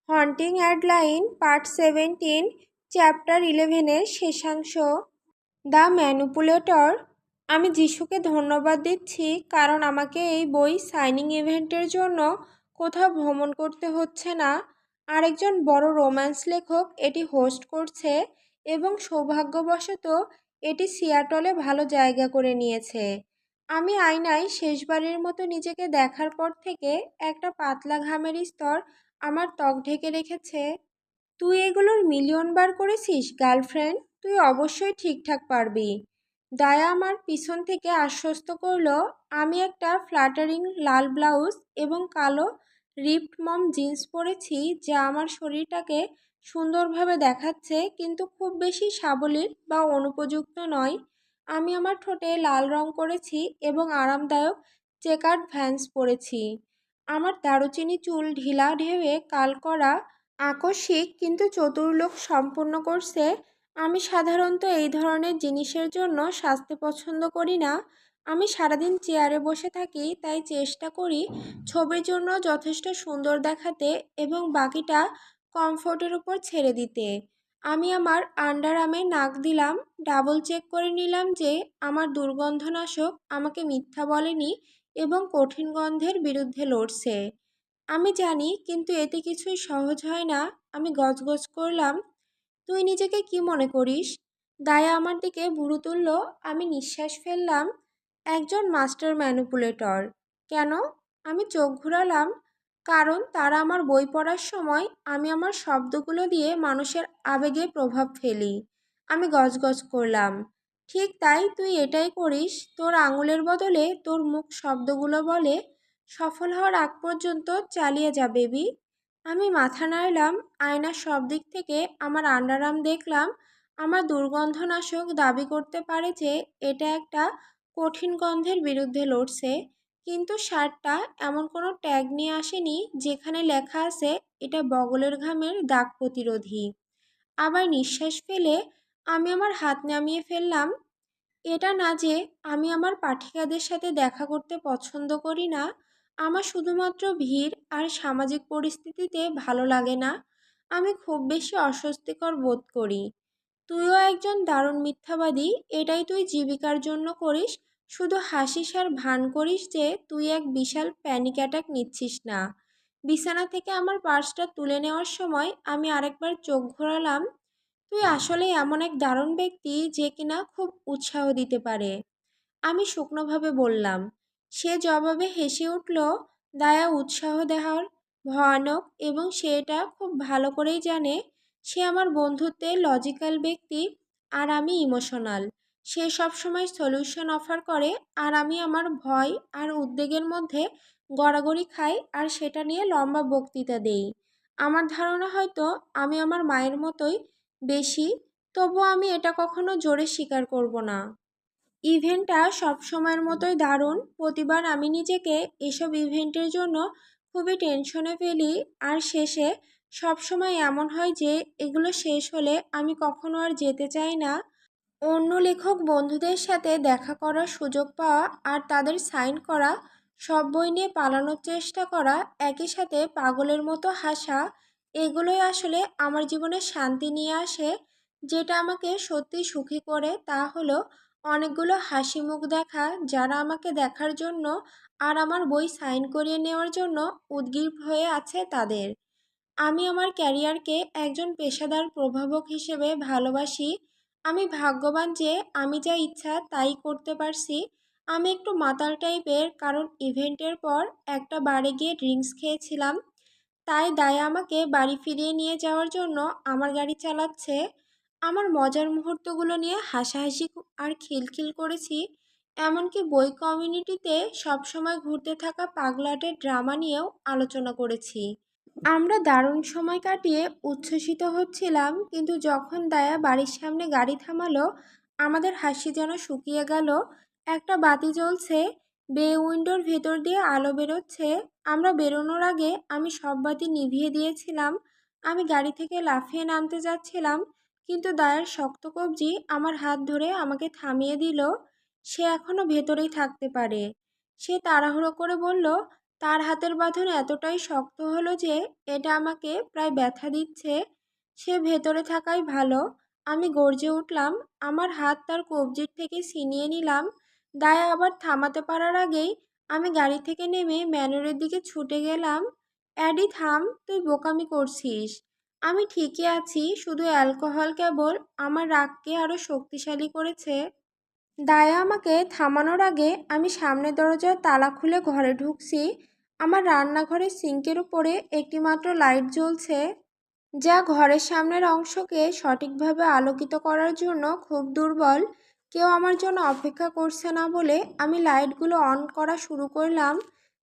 Haunting Adeline part 17 chapter 11-এর শেষাংশ। The manipulator. আমি যিশুকে ধন্যবাদ দিচ্ছি কারণ আমাকে এই বই সাইনিং ইভেন্টের জন্য কোথাও ভ্রমণ করতে হচ্ছে না। আরেকজন বড় রোম্যান্স লেখক এটি হোস্ট করছে এবং সৌভাগ্যবশত এটি সিয়াটলে ভালো জায়গা করে নিয়েছে। আমি আয়নায় শেষবারের মতো নিজেকে দেখার পর থেকে একটা পাতলা ঘামের স্তর আমার ত্বক ঢেকে রেখেছে। তুই এগুলোর মিলিয়ন বার করেছিস গার্লফ্রেন্ড, তুই অবশ্যই ঠিকঠাক পারবি। দায়া আমার পিছন থেকে আশ্বস্ত করলো। আমি একটা ফ্ল্যাটারিং লাল ব্লাউজ এবং কালো রিপড মম জিন্স পরেছি যা আমার শরীরটাকে সুন্দরভাবে দেখাচ্ছে কিন্তু খুব বেশি সাবলীল বা অনুপযুক্ত নয়। আমি আমার ঠোঁটে লাল রং করেছি এবং আরামদায়ক চেকার্ড ভ্যান্স পরেছি। আমার দারুচিনি চুল ঢিলা ঢেউয়ে কাল করা আকস্মিক কিন্তু চতুর লোক সম্পূর্ণ করছে। আমি সাধারণত এই ধরনের জিনিসের জন্য সাজতে পছন্দ করি না। আমি সারাদিন চেয়ারে বসে থাকি, তাই চেষ্টা করি ছবির জন্য যথেষ্ট সুন্দর দেখাতে এবং বাকিটা কমফোর্টের উপর ছেড়ে দিতে। আমি আমার আন্ডারআর্মে নাক দিলাম, ডাবল চেক করে নিলাম যে আমার দুর্গন্ধনাশক আমাকে মিথ্যা বলেনি এবং কঠিন গন্ধের বিরুদ্ধে লড়ছে। আমি জানি, কিন্তু এতে কিছুই সহজ হয় না। আমি গজগজ করলাম, তুই নিজেকে কি মনে করিস? দায়া আমার দিকে ভুরু তুলল। আমি নিঃশ্বাস ফেললাম, একজন মাস্টার ম্যানিপুলেটর। কেন? আমি চোখ ঘুরালাম। কারণ তারা আমার বই পড়ার সময় আমি আমার শব্দগুলো দিয়ে মানুষের আবেগে প্রভাব ফেলি। আমি গজগজ করলাম, ঠিক তাই, তুই এটাই করিস। তোর আঙুলের বদলে তোর মুখ শব্দগুলো বলে। সফল হওয়ার আগ পর্যন্ত চালিয়ে যা বেবি। আমি মাথা নাড়লাম। আয়নার সব দিক থেকে আমার আন্ডারআর্ম দেখলাম। আমার দুর্গন্ধনাশক দাবি করতে পারে যে এটা একটা কঠিন গন্ধের বিরুদ্ধে লড়ছে, কিন্তু শার্টটা এমন কোনো ট্যাগ নিয়ে আসেনি যেখানে লেখা আছে এটা বগলের ঘামের দাগ প্রতিরোধী। আবার নিঃশ্বাস ফেলে আমি আমার হাত নামিয়ে ফেললাম। এটা না যে আমি আমার পাঠিকাদের সাথে দেখা করতে পছন্দ করি না, আমার শুধুমাত্র ভিড় আর সামাজিক পরিস্থিতিতে ভালো লাগে না। আমি খুব বেশি অস্বস্তিকর বোধ করি। তুইও একজন দারুণ মিথ্যাবাদী। এটাই তুই জীবিকার জন্য করিস, শুধু হাসিস আর ভান করিস যে তুই এক বিশাল প্যানিক অ্যাটাক নিচ্ছিস না। বিছানা থেকে আমার পার্সটা তুলে নেওয়ার সময় আমি আরেকবার চোখ ঘোরালাম। তুই আসলে এমন এক দারুণ ব্যক্তি যে কিনা খুব উৎসাহ দিতে পারে, আমি শুকনোভাবে বললাম। সে জবাবে হেসে উঠল। দায়া উৎসাহ দেওয়ার ভয়ানক এবং সে এটা খুব ভালো করেই জানে। সে আমার বন্ধুত্বের লজিক্যাল ব্যক্তি আর আমি ইমোশনাল। সে সবসময় সলিউশন অফার করে আর আমি আমার ভয় আর উদ্বেগের মধ্যে গড়াগড়ি খাই আর সেটা নিয়ে লম্বা বক্তৃতা দেই। আমার ধারণা হয়তো আমি আমার মায়ের মতোই বেশি, তবুও আমি এটা কখনো জোরে স্বীকার করব না। ইভেন্টটা সবসময়ের মতোই দারুণ। প্রতিবার আমি নিজেকে এসব ইভেন্টের জন্য খুবই টেনশনে ফেলি আর শেষে সবসময় এমন হয় যে এগুলো শেষ হলে আমি কখনো আর যেতে চাই না। অন্য লেখক বন্ধুদের সাথে দেখা করার সুযোগ পাওয়া আর তাদের সাইন করা সব বই নিয়ে পালানোর চেষ্টা করা, একই সাথে পাগলের মতো হাসা, এগুলোই আসলে আমার জীবনে শান্তি নিয়ে আসে। যেটা আমাকে সত্যি সুখী করে তা হলো অনেকগুলো হাসি মুখ দেখা যারা আমাকে দেখার জন্য আর আমার বই সাইন করিয়ে নেওয়ার জন্য উদগ্রীব হয়ে আছে তাদের। আমি আমার ক্যারিয়ারকে একজন পেশাদার প্রভাবক হিসেবে ভালোবাসি। আমি ভাগ্যবান যে আমি যা ইচ্ছা তাই করতে পারছি। আমি একটু মাতাল টাইপের, কারণ ইভেন্টের পর একটা বারে গিয়ে ড্রিঙ্কস খেয়েছিলাম। তাই দায়া আমাকে বাড়ি ফিরিয়ে নিয়ে যাওয়ার জন্য আমার গাড়ি চালাচ্ছে। আমার মজার মুহূর্তগুলো নিয়ে হাসাহাসি আর খিলখিল করেছি। এমনকি বই কমিউনিটিতে সবসময় ঘুরতে থাকা পাগলাটের ড্রামা নিয়েও আলোচনা করেছি। আমরা দারুণ সময় কাটিয়ে উচ্ছ্বসিত হচ্ছিলাম, কিন্তু যখন দায়া বাড়ির সামনে গাড়ি থামালো আমাদের হাসি যেন শুকিয়ে গেল। একটা বাতি জ্বলছে, বে উইন্ডোর ভেতর দিয়ে আলো বেরোচ্ছে। আমরা বেরোনোর আগে আমি সব বাতি নিভিয়ে দিয়েছিলাম। আমি গাড়ি থেকে লাফিয়ে নামতে যাচ্ছিলাম, কিন্তু দায়ার শক্ত কবজি আমার হাত ধরে আমাকে থামিয়ে দিল। সে এখনো ভেতরেই থাকতে পারে। সে তাড়াহুড়ো করে বলল, তার হাতের বাঁধন এতটাই শক্ত হলো যে এটা আমাকে প্রায় ব্যথা দিচ্ছে। সে ভেতরে থাকাই ভালো। আমি গর্জে উঠলাম। আমার হাত তার কবজির থেকে ছিনিয়ে নিলাম। দায়া আবার থামাতে পারার আগেই আমি গাড়ি থেকে নেমে ম্যানুরের দিকে ছুটে গেলাম। অ্যাডি থাম, তুই বোকামি করছিস। আমি ঠিকই আছি, শুধু অ্যালকোহল কেবল আমার রাগকে আরও শক্তিশালী করেছে। দায়া আমাকে থামানোর আগে আমি সামনের দরজার তালা খুলে ঘরে ঢুকছি। আমার রান্নাঘরের সিঙ্কের উপরে একটিমাত্র লাইট জ্বলছে, যা ঘরের সামনের অংশকে সঠিকভাবে আলোকিত করার জন্য খুব দুর্বল। কেউ আমার জন্য অপেক্ষা করছে না বলে আমি লাইটগুলো অন করা শুরু করলাম,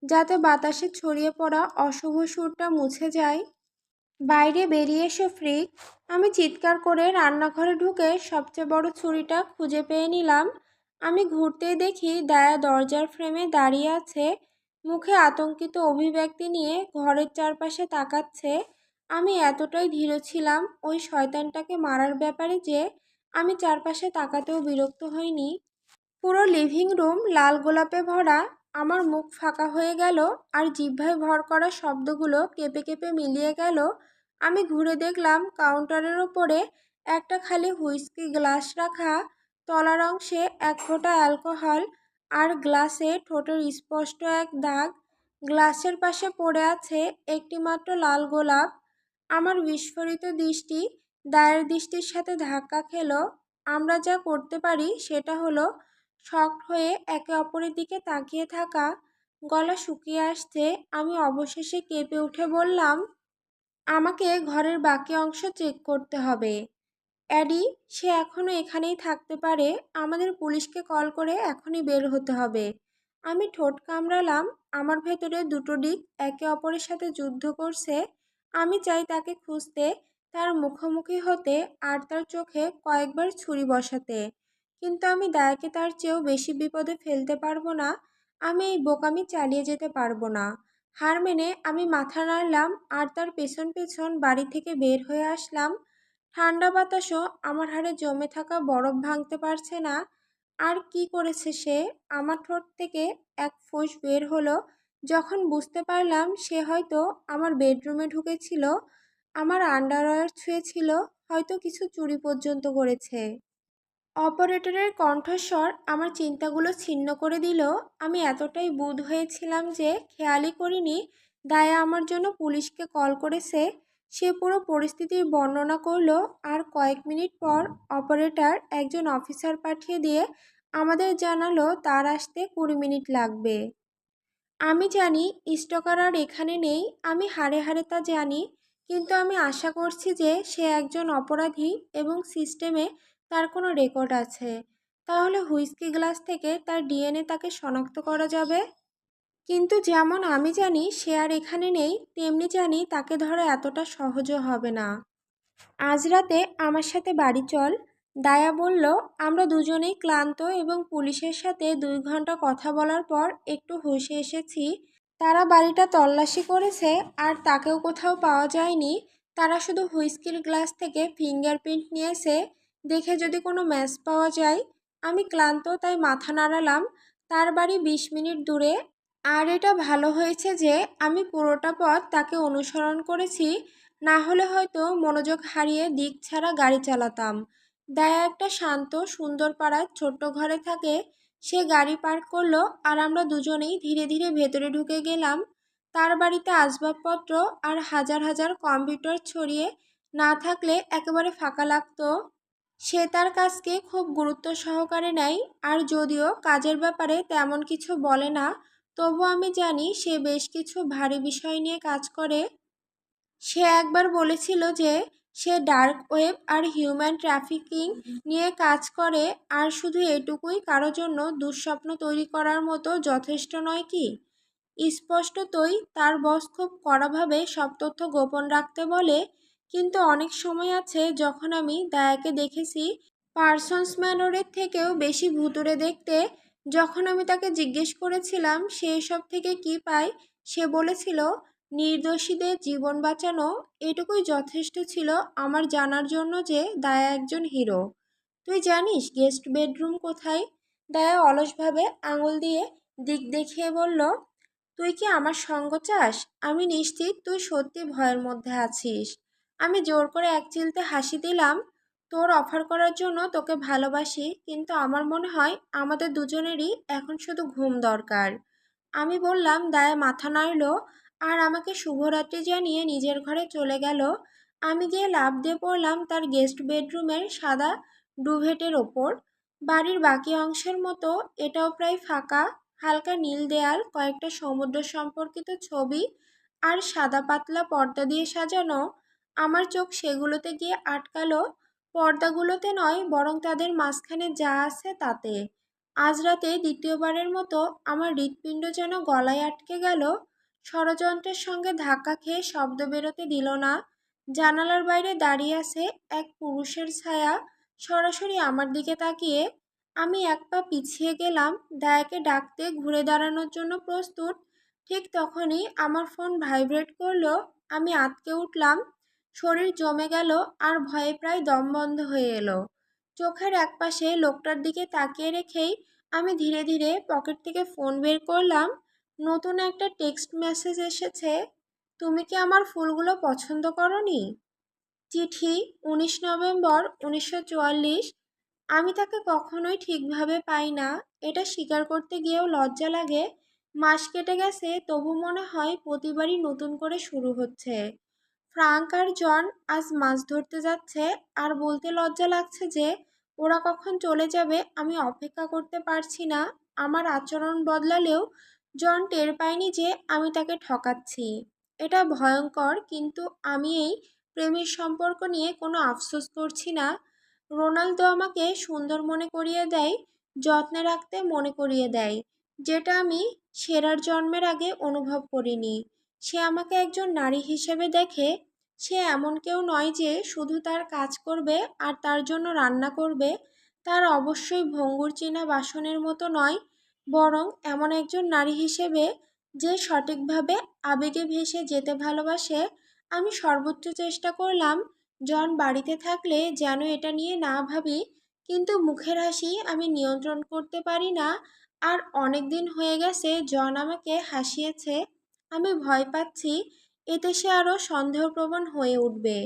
যাতে বাতাসে ছড়িয়ে পড়া অশুভ সুরটা মুছে যায়। বাইরে বেরিয়ে এসো ফ্রিক! আমি চিৎকার করে রান্নাঘরে ঢুকে সবচেয়ে বড় ছুরিটা খুঁজে পেয়ে নিলাম। আমি ঘুরতেই দেখি দায়া দরজার ফ্রেমে দাঁড়িয়ে আছে, মুখে আতঙ্কিত অভিব্যক্তি নিয়ে ঘরের চারপাশে তাকাচ্ছে। আমি এতটাই ধীর ছিলাম ওই শয়তানটাকে মারার ব্যাপারে যে আমি চারপাশে তাকাতেও বিরক্ত হইনি। পুরো লিভিং রুম লাল গোলাপে ভরা। আমার মুখ ফাঁকা হয়ে গেল আর জিহ্বায় ভর করা শব্দগুলো কেঁপে কেঁপে মিলিয়ে গেল। আমি ঘুরে দেখলাম কাউন্টারের ওপরে একটা খালি হুইস্কি গ্লাস রাখা, তলার অংশে এক ফোঁটা অ্যালকোহল, আর গ্লাসে ঠোঁটের স্পষ্ট এক দাগ। গ্লাসের পাশে পড়ে আছে একটিমাত্র লাল গোলাপ। আমার বিস্ফোরিত দৃষ্টি দায়ের দৃষ্টির সাথে ধাক্কা খেলো। আমরা যা করতে পারি সেটা হলো শকড হয়ে একে অপরের দিকে তাকিয়ে থাকা। গলা শুকিয়ে আসছে, আমি অবশেষে কেঁপে উঠে বললাম, আমাকে ঘরের বাকি অংশ চেক করতে হবে। অ্যাডি, সে এখনও এখানেই থাকতে পারে। আমাদের পুলিশকে কল করে এখনই বের হতে হবে। আমি ঠোঁট কামড়ালাম। আমার ভেতরে দুটো দিক একে অপরের সাথে যুদ্ধ করছে। আমি চাই তাকে খুঁজতে, তার মুখোমুখি হতে, আর তার চোখে কয়েকবার ছুরি বসাতে। কিন্তু আমি দায়াকে তার চেয়েও বেশি বিপদে ফেলতে পারবো না। আমি এই বোকামি চালিয়ে যেতে পারবো না। হার মেনে আমি মাথা নাড়লাম আর তার পেছন পেছন বাড়ি থেকে বের হয়ে আসলাম। ঠান্ডা বাতাসও আমার হাড়ে জমে থাকা বরফ ভাঙতে পারছে না। আর কি করেছে সে? আমার ঠোঁট থেকে এক ফোঁস বের হলো যখন বুঝতে পারলাম সে হয়তো আমার বেডরুমে ঢুকেছিল, আমার আন্ডারওয়্যার ছুঁয়েছিল, হয়তো কিছু চুরি পর্যন্ত করেছে। অপারেটরের কণ্ঠস্বর আমার চিন্তাগুলো ছিন্ন করে দিল। আমি এতটাই বুঁদ হয়েছিলাম যে খেয়ালই করিনি দায়া আমার জন্য পুলিশকে কল করেছে। সে পুরো পরিস্থিতির বর্ণনা করলো আর কয়েক মিনিট পর অপারেটর একজন অফিসার পাঠিয়ে দিয়ে আমাদের জানালো তার আসতে 20 মিনিট লাগবে। আমি জানি স্টকার আর এখানে নেই, আমি হাড়ে হাড়ে তা জানি, কিন্তু আমি আশা করছি যে সে একজন অপরাধী এবং সিস্টেমে তার কোনো রেকর্ড আছে। তাহলে হুইস্কি গ্লাস থেকে তার ডিএনএ তাকে শনাক্ত করা যাবে। কিন্তু যেমন আমি জানি সে আর এখানে নেই, তেমনি জানি তাকে ধরা এতটা সহজও হবে না। আজ রাতে আমার সাথে বাড়ি চল। দায়া বলল। আমরা দুজনেই ক্লান্ত এবং পুলিশের সাথে 2 ঘন্টা কথা বলার পর একটু হুঁশে এসেছি। তারা বাড়িটা তল্লাশি করেছে আর তাকেও কোথাও পাওয়া যায়নি। তারা শুধু হুইস্কির গ্লাস থেকে ফিঙ্গারপ্রিন্ট নিয়েছে, দেখে যদি কোনো ম্যাচ পাওয়া যায়। আমি ক্লান্ত তাই মাথা নাড়ালাম। তার বাড়ি 20 মিনিট দূরে। আর এটা ভালো হয়েছে যে আমি পুরোটা পথ তাকে অনুসরণ করেছি, না হলে হয়তো মনোযোগ হারিয়ে দিক ছাড়া গাড়ি চালাতাম। দায়া একটা শান্ত সুন্দর পাড়ার ছোট্ট ঘরে থাকে। সে গাড়ি পার্ক করলো আর আমরা দুজনেই ধীরে ধীরে ভেতরে ঢুকে গেলাম। তার বাড়িতে আসবাবপত্র আর হাজার হাজার কম্পিউটার ছড়িয়ে না থাকলে একেবারে ফাঁকা লাগতো। সে তার কাজকে খুব গুরুত্ব সহকারে নেয়, আর যদিও কাজের ব্যাপারে তেমন কিছু বলে না, তবু আমি জানি সে বেশ কিছু ভারী বিষয় নিয়ে কাজ করে। সে একবার বলেছিল যে সে ডার্ক ওয়েব আর হিউম্যান ট্রাফিকিং নিয়ে কাজ করে, আর শুধু এটুকুই কারো জন্য দুঃস্বপ্ন তৈরি করার মতো যথেষ্ট নয় কি? স্পষ্টতই তার বস খুব কড়াভাবে সব তথ্য গোপন রাখতে বলে। কিন্তু অনেক সময় আছে যখন আমি দায়াকে দেখেছি পার্সন্স ম্যানরের থেকেও বেশি ভুতুড়ে দেখতে। যখন আমি তাকে জিজ্ঞেস করেছিলাম সে এসব থেকে কি পায়, সে বলেছিল নির্দোষীদের জীবন বাঁচানো। এটুকুই যথেষ্ট ছিল আমার জানার জন্য যে দায়া একজন হিরো। তুই জানিস গেস্ট বেডরুম কোথায়? দায়া অলসভাবে আঙুল দিয়ে দিক দেখিয়ে বলল, তুই কি আমার সঙ্গ চাস? আমি নিশ্চিত তুই সত্যি ভয়ের মধ্যে আছিস। আমি জোর করে এক চিলতে হাসি দিলাম। তোর অফার করার জন্য তোকে ভালোবাসি, কিন্তু আমার মনে হয় আমাদের দুজনেরই এখন শুধু ঘুম দরকার। আমি বললাম, দায়ে মাথা নাড়ল আর আমাকে শুভরাত্রি জানিয়ে নিজের ঘরে চলে গেল। আমি গিয়ে লাফ দিয়ে পড়লাম তার গেস্ট বেডরুমের সাদা ডুভেটের ওপর। বাড়ির বাকি অংশের মতো এটাও প্রায় ফাঁকা। হালকা নীল দেয়াল, কয়েকটা সমুদ্র সম্পর্কিত ছবি আর সাদা পাতলা পর্দা দিয়ে সাজানো। আমার চোখ সেগুলোতে গিয়ে আটকালো। পর্দাগুলোতে নয়, বরং তাদের মাঝখানে যা আছে তাতে। আজ রাতে দ্বিতীয়বারের মতো আমার হৃৎপিণ্ড যেন গলায় আটকে গেল। ষড়যন্ত্রের সঙ্গে ধাক্কা খেয়ে শব্দ বেরোতে দিল না। জানালার বাইরে দাঁড়িয়ে আছে এক পুরুষের ছায়া, সরাসরি আমার দিকে তাকিয়ে। আমি এক পা পিছিয়ে গেলাম, দায়াকে ডাকতে ঘুরে দাঁড়ানোর জন্য প্রস্তুত। ঠিক তখনই আমার ফোন ভাইব্রেট করলো। আমি আঁতকে উঠলাম, শরীর জমে গেল আর ভয়ে প্রায় দম বন্ধ হয়ে এলো। চোখের একপাশে লোকটার দিকে তাকিয়ে রেখেই আমি ধীরে ধীরে পকেট থেকে ফোন বের করলাম। নতুন একটা টেক্সট মেসেজ এসেছে। তুমি কি আমার ফুলগুলো পছন্দ করনি? চিঠি, 19 নভেম্বর 1944। আমি তাকে কখনোই ঠিকভাবে পাই না। এটা স্বীকার করতে গিয়েও লজ্জা লাগে। মাস কেটে গেছে, তবু মনে হয় প্রতিবারই নতুন করে শুরু হচ্ছে। ফ্রাঙ্ক আর জন আজ মাছ ধরতে যাচ্ছে, আর বলতে লজ্জা লাগছে যে ওরা কখন চলে যাবে আমি অপেক্ষা করতে পারছি না। আমার আচরণ বদলালেও জন টের পায়নি যে আমি তাকে ঠকাচ্ছি। এটা ভয়ঙ্কর, কিন্তু আমি এই প্রেমের সম্পর্ক নিয়ে কোনো আফসোস করছি না। রোনালদো আমাকে সুন্দর মনে করিয়ে দেয়, যত্নে রাখতে মনে করিয়ে দেয়, যেটা আমি সেরার জন্মের আগে অনুভব করিনি। সে আমাকে একজন নারী হিসেবে দেখে। সে এমন কেউ নয় যে শুধু তার কাজ করবে আর তার জন্য রান্না করবে। তার অবশ্যই ভঙ্গুর চীনা বাসনের মতো নয়, বরং এমন একজন নারী হিসেবে যে সঠিকভাবে আবেগে ভেসে যেতে ভালোবাসে। আমি সর্বোচ্চ চেষ্টা করলাম জন বাড়িতে থাকলে যেন এটা নিয়ে না ভাবি, কিন্তু মুখের হাসি আমি নিয়ন্ত্রণ করতে পারি না। আর অনেক দিন হয়ে গেছে জন আমাকে হাসিয়েছে। আমি ভয় পাচ্ছি এতে সে আরও সন্দেহপ্রবণ হয়ে উঠবে।